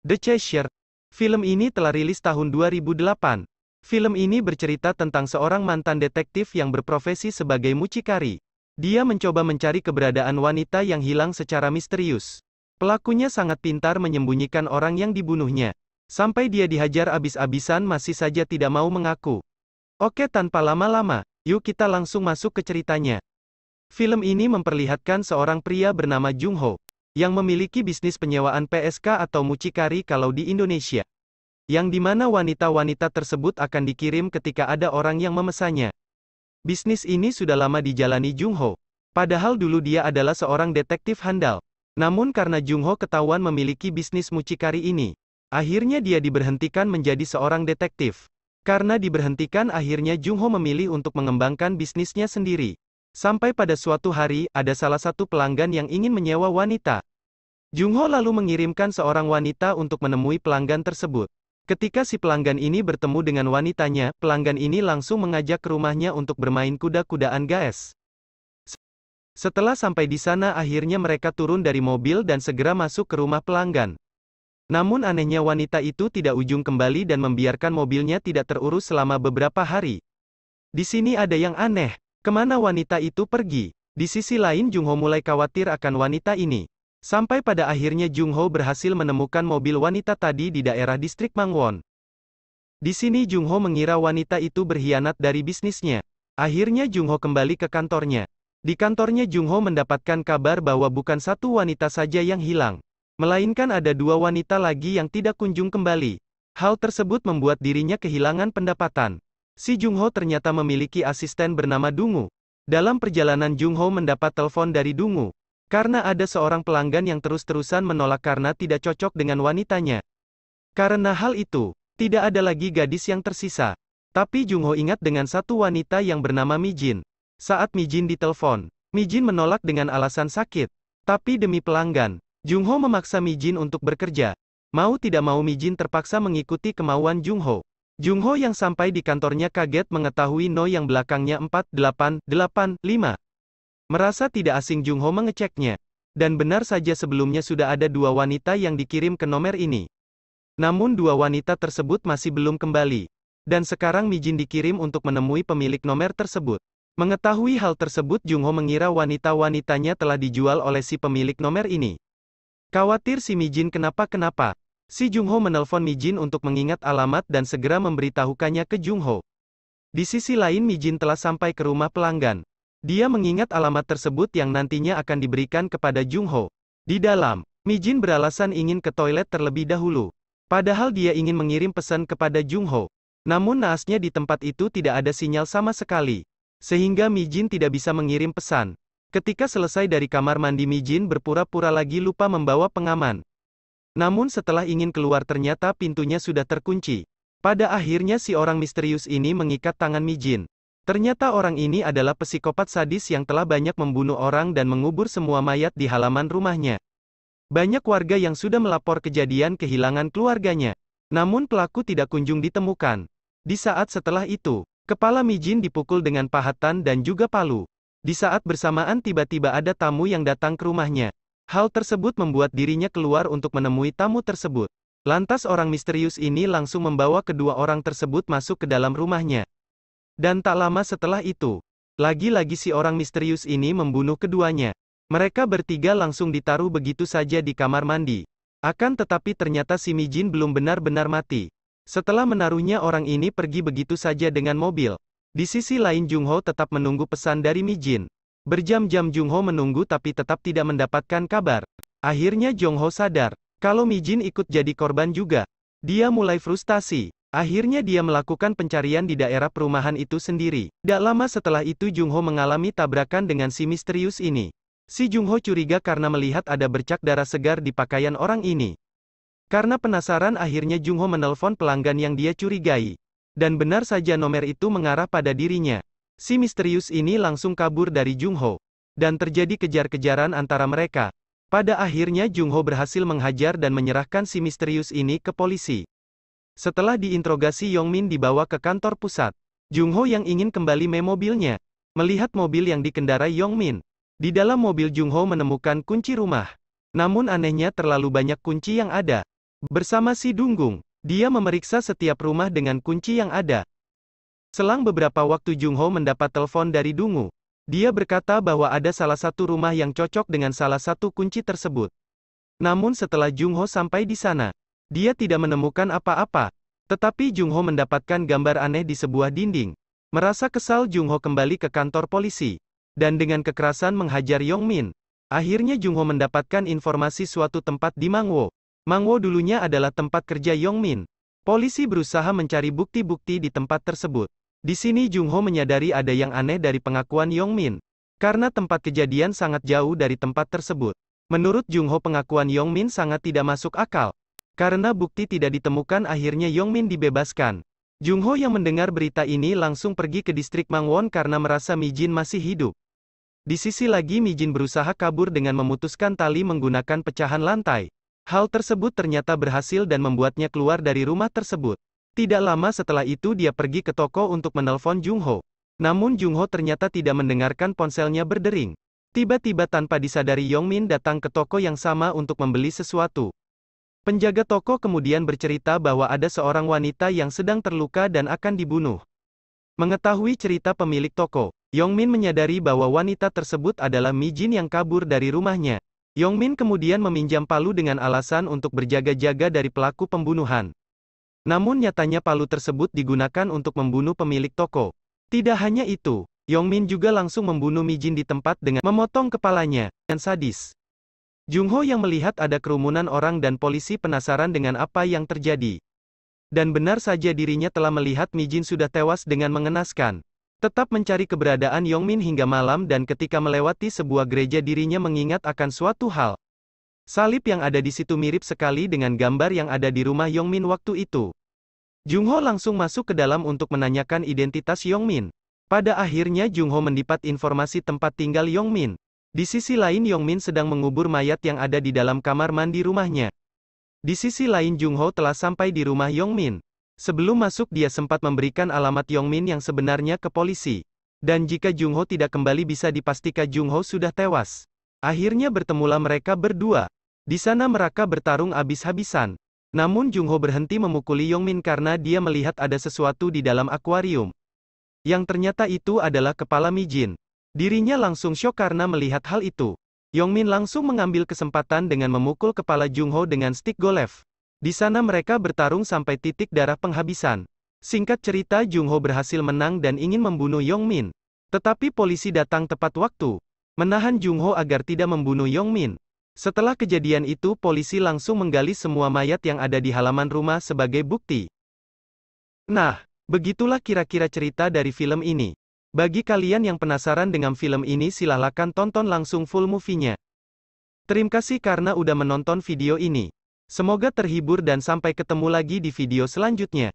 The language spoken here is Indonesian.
The Chaser. Film ini telah rilis tahun 2008. Film ini bercerita tentang seorang mantan detektif yang berprofesi sebagai mucikari. Dia mencoba mencari keberadaan wanita yang hilang secara misterius. Pelakunya sangat pintar menyembunyikan orang yang dibunuhnya. Sampai dia dihajar abis-abisan masih saja tidak mau mengaku. Oke, tanpa lama-lama, yuk kita langsung masuk ke ceritanya. Film ini memperlihatkan seorang pria bernama Jung Ho, yang memiliki bisnis penyewaan PSK atau mucikari kalau di Indonesia. Yang dimana wanita-wanita tersebut akan dikirim ketika ada orang yang memesannya. Bisnis ini sudah lama dijalani Jung Ho. Padahal dulu dia adalah seorang detektif handal. Namun karena Jung Ho ketahuan memiliki bisnis mucikari ini, akhirnya dia diberhentikan menjadi seorang detektif. Karena diberhentikan akhirnya Jung Ho memilih untuk mengembangkan bisnisnya sendiri. Sampai pada suatu hari, ada salah satu pelanggan yang ingin menyewa wanita. Jung Ho lalu mengirimkan seorang wanita untuk menemui pelanggan tersebut. Ketika si pelanggan ini bertemu dengan wanitanya, pelanggan ini langsung mengajak ke rumahnya untuk bermain kuda-kudaan gaes. Setelah sampai di sana akhirnya mereka turun dari mobil dan segera masuk ke rumah pelanggan. Namun anehnya wanita itu tidak ujung kembali dan membiarkan mobilnya tidak terurus selama beberapa hari. Di sini ada yang aneh. Kemana wanita itu pergi? Di sisi lain Jung Ho mulai khawatir akan wanita ini. Sampai pada akhirnya Jung Ho berhasil menemukan mobil wanita tadi di daerah distrik Mangwon. Di sini Jung Ho mengira wanita itu berkhianat dari bisnisnya. Akhirnya Jung Ho kembali ke kantornya. Di kantornya Jung Ho mendapatkan kabar bahwa bukan satu wanita saja yang hilang, melainkan ada dua wanita lagi yang tidak kunjung kembali. Hal tersebut membuat dirinya kehilangan pendapatan. Si Jung Ho ternyata memiliki asisten bernama Dungu. Dalam perjalanan Jung Ho mendapat telepon dari Dungu. Karena ada seorang pelanggan yang terus-terusan menolak karena tidak cocok dengan wanitanya. Karena hal itu, tidak ada lagi gadis yang tersisa. Tapi Jung Ho ingat dengan satu wanita yang bernama Mi Jin. Saat Mi Jin ditelepon, Mi Jin menolak dengan alasan sakit. Tapi demi pelanggan, Jung Ho memaksa Mi Jin untuk bekerja. Mau tidak mau Mi Jin terpaksa mengikuti kemauan Jung Ho. Jung Ho yang sampai di kantornya kaget mengetahui No yang belakangnya 4885. Merasa tidak asing Jung Ho mengeceknya. Dan benar saja sebelumnya sudah ada dua wanita yang dikirim ke nomor ini. Namun dua wanita tersebut masih belum kembali. Dan sekarang Mi Jin dikirim untuk menemui pemilik nomor tersebut. Mengetahui hal tersebut Jung Ho mengira wanita-wanitanya telah dijual oleh si pemilik nomor ini. Khawatir si Mi Jin kenapa-kenapa. Si Jung Ho menelpon Mi Jin untuk mengingat alamat dan segera memberitahukannya ke Jung Ho. Di sisi lain Mi Jin telah sampai ke rumah pelanggan. Dia mengingat alamat tersebut yang nantinya akan diberikan kepada Jung Ho. Di dalam, Mi Jin beralasan ingin ke toilet terlebih dahulu. Padahal dia ingin mengirim pesan kepada Jung Ho. Namun naasnya di tempat itu tidak ada sinyal sama sekali. Sehingga Mi Jin tidak bisa mengirim pesan. Ketika selesai dari kamar mandi Mi Jin berpura-pura lagi lupa membawa pengaman. Namun setelah ingin keluar ternyata pintunya sudah terkunci. Pada akhirnya si orang misterius ini mengikat tangan Mi Jin. Ternyata orang ini adalah psikopat sadis yang telah banyak membunuh orang dan mengubur semua mayat di halaman rumahnya. Banyak warga yang sudah melapor kejadian kehilangan keluarganya. Namun pelaku tidak kunjung ditemukan. Di saat setelah itu, kepala Mi Jin dipukul dengan pahatan dan juga palu. Di saat bersamaan tiba-tiba ada tamu yang datang ke rumahnya. Hal tersebut membuat dirinya keluar untuk menemui tamu tersebut. Lantas orang misterius ini langsung membawa kedua orang tersebut masuk ke dalam rumahnya. Dan tak lama setelah itu, lagi-lagi si orang misterius ini membunuh keduanya. Mereka bertiga langsung ditaruh begitu saja di kamar mandi. Akan tetapi ternyata si Mi Jin belum benar-benar mati. Setelah menaruhnya orang ini pergi begitu saja dengan mobil. Di sisi lain Jung Ho tetap menunggu pesan dari Mi Jin. Berjam-jam Jung Ho menunggu tapi tetap tidak mendapatkan kabar. Akhirnya Jung Ho sadar, kalau Mi Jin ikut jadi korban juga. Dia mulai frustasi. Akhirnya dia melakukan pencarian di daerah perumahan itu sendiri. Tidak lama setelah itu Jung Ho mengalami tabrakan dengan si misterius ini. Si Jung Ho curiga karena melihat ada bercak darah segar di pakaian orang ini. Karena penasaran akhirnya Jung Ho menelpon pelanggan yang dia curigai. Dan benar saja nomor itu mengarah pada dirinya. Si misterius ini langsung kabur dari Jung Ho. Dan terjadi kejar-kejaran antara mereka. Pada akhirnya Jung Ho berhasil menghajar dan menyerahkan si misterius ini ke polisi. Setelah diinterogasi Yongmin dibawa ke kantor pusat. Jung Ho yang ingin kembali mobilnya. Melihat mobil yang dikendarai Yongmin. Di dalam mobil Jung Ho menemukan kunci rumah. Namun anehnya terlalu banyak kunci yang ada. Bersama si Dunggung, dia memeriksa setiap rumah dengan kunci yang ada. Selang beberapa waktu Jung Ho mendapat telepon dari Dungu. Dia berkata bahwa ada salah satu rumah yang cocok dengan salah satu kunci tersebut. Namun setelah Jung Ho sampai di sana, dia tidak menemukan apa-apa. Tetapi Jung Ho mendapatkan gambar aneh di sebuah dinding. Merasa kesal, Jung Ho kembali ke kantor polisi. Dan dengan kekerasan menghajar Yong Min. Akhirnya Jung Ho mendapatkan informasi suatu tempat di Mangwo. Mangwo dulunya adalah tempat kerja Yong Min. Polisi berusaha mencari bukti-bukti di tempat tersebut. Di sini Jung Ho menyadari ada yang aneh dari pengakuan Yong Min. Karena tempat kejadian sangat jauh dari tempat tersebut. Menurut Jung Ho, pengakuan Yong Min sangat tidak masuk akal. Karena bukti tidak ditemukan, akhirnya Yong Min dibebaskan. Jung Ho yang mendengar berita ini langsung pergi ke distrik Mangwon karena merasa Mi Jin masih hidup. Di sisi lagi Mi Jin berusaha kabur dengan memutuskan tali menggunakan pecahan lantai. Hal tersebut ternyata berhasil dan membuatnya keluar dari rumah tersebut. Tidak lama setelah itu dia pergi ke toko untuk menelpon Jung Ho. Namun Jung Ho ternyata tidak mendengarkan, ponselnya berdering. Tiba-tiba tanpa disadari Yong Min datang ke toko yang sama untuk membeli sesuatu. Penjaga toko kemudian bercerita bahwa ada seorang wanita yang sedang terluka dan akan dibunuh. Mengetahui cerita pemilik toko, Yong Min menyadari bahwa wanita tersebut adalah Mi Jin yang kabur dari rumahnya. Yong Min kemudian meminjam palu dengan alasan untuk berjaga-jaga dari pelaku pembunuhan. Namun nyatanya palu tersebut digunakan untuk membunuh pemilik toko. Tidak hanya itu, Yong Min juga langsung membunuh Mi Jin di tempat dengan memotong kepalanya, dan sadis. Jung Ho yang melihat ada kerumunan orang dan polisi penasaran dengan apa yang terjadi. Dan benar saja dirinya telah melihat Mi Jin sudah tewas dengan mengenaskan. Tetap mencari keberadaan Yong Min hingga malam, dan ketika melewati sebuah gereja dirinya mengingat akan suatu hal. Salib yang ada di situ mirip sekali dengan gambar yang ada di rumah Yong Min waktu itu. Jung Ho langsung masuk ke dalam untuk menanyakan identitas Yong Min. Pada akhirnya Jung Ho mendapat informasi tempat tinggal Yong Min. Di sisi lain Yong Min sedang mengubur mayat yang ada di dalam kamar mandi rumahnya. Di sisi lain Jung Ho telah sampai di rumah Yong Min. Sebelum masuk dia sempat memberikan alamat Yong Min yang sebenarnya ke polisi. Dan jika Jung Ho tidak kembali bisa dipastikan Jung Ho sudah tewas. Akhirnya bertemulah mereka berdua. Di sana mereka bertarung habis-habisan. Namun Jung Ho berhenti memukuli Yong Min karena dia melihat ada sesuatu di dalam akuarium. Yang ternyata itu adalah kepala Mi Jin. Dirinya langsung syok karena melihat hal itu. Yong Min langsung mengambil kesempatan dengan memukul kepala Jung Ho dengan stik golf. Di sana mereka bertarung sampai titik darah penghabisan. Singkat cerita Jung Ho berhasil menang dan ingin membunuh Yong Min. Tetapi polisi datang tepat waktu. Menahan Jung Ho agar tidak membunuh Yong Min. Setelah kejadian itu polisi langsung menggali semua mayat yang ada di halaman rumah sebagai bukti. Nah, begitulah kira-kira cerita dari film ini. Bagi kalian yang penasaran dengan film ini silahkan tonton langsung full movie-nya. Terima kasih karena udah menonton video ini. Semoga terhibur dan sampai ketemu lagi di video selanjutnya.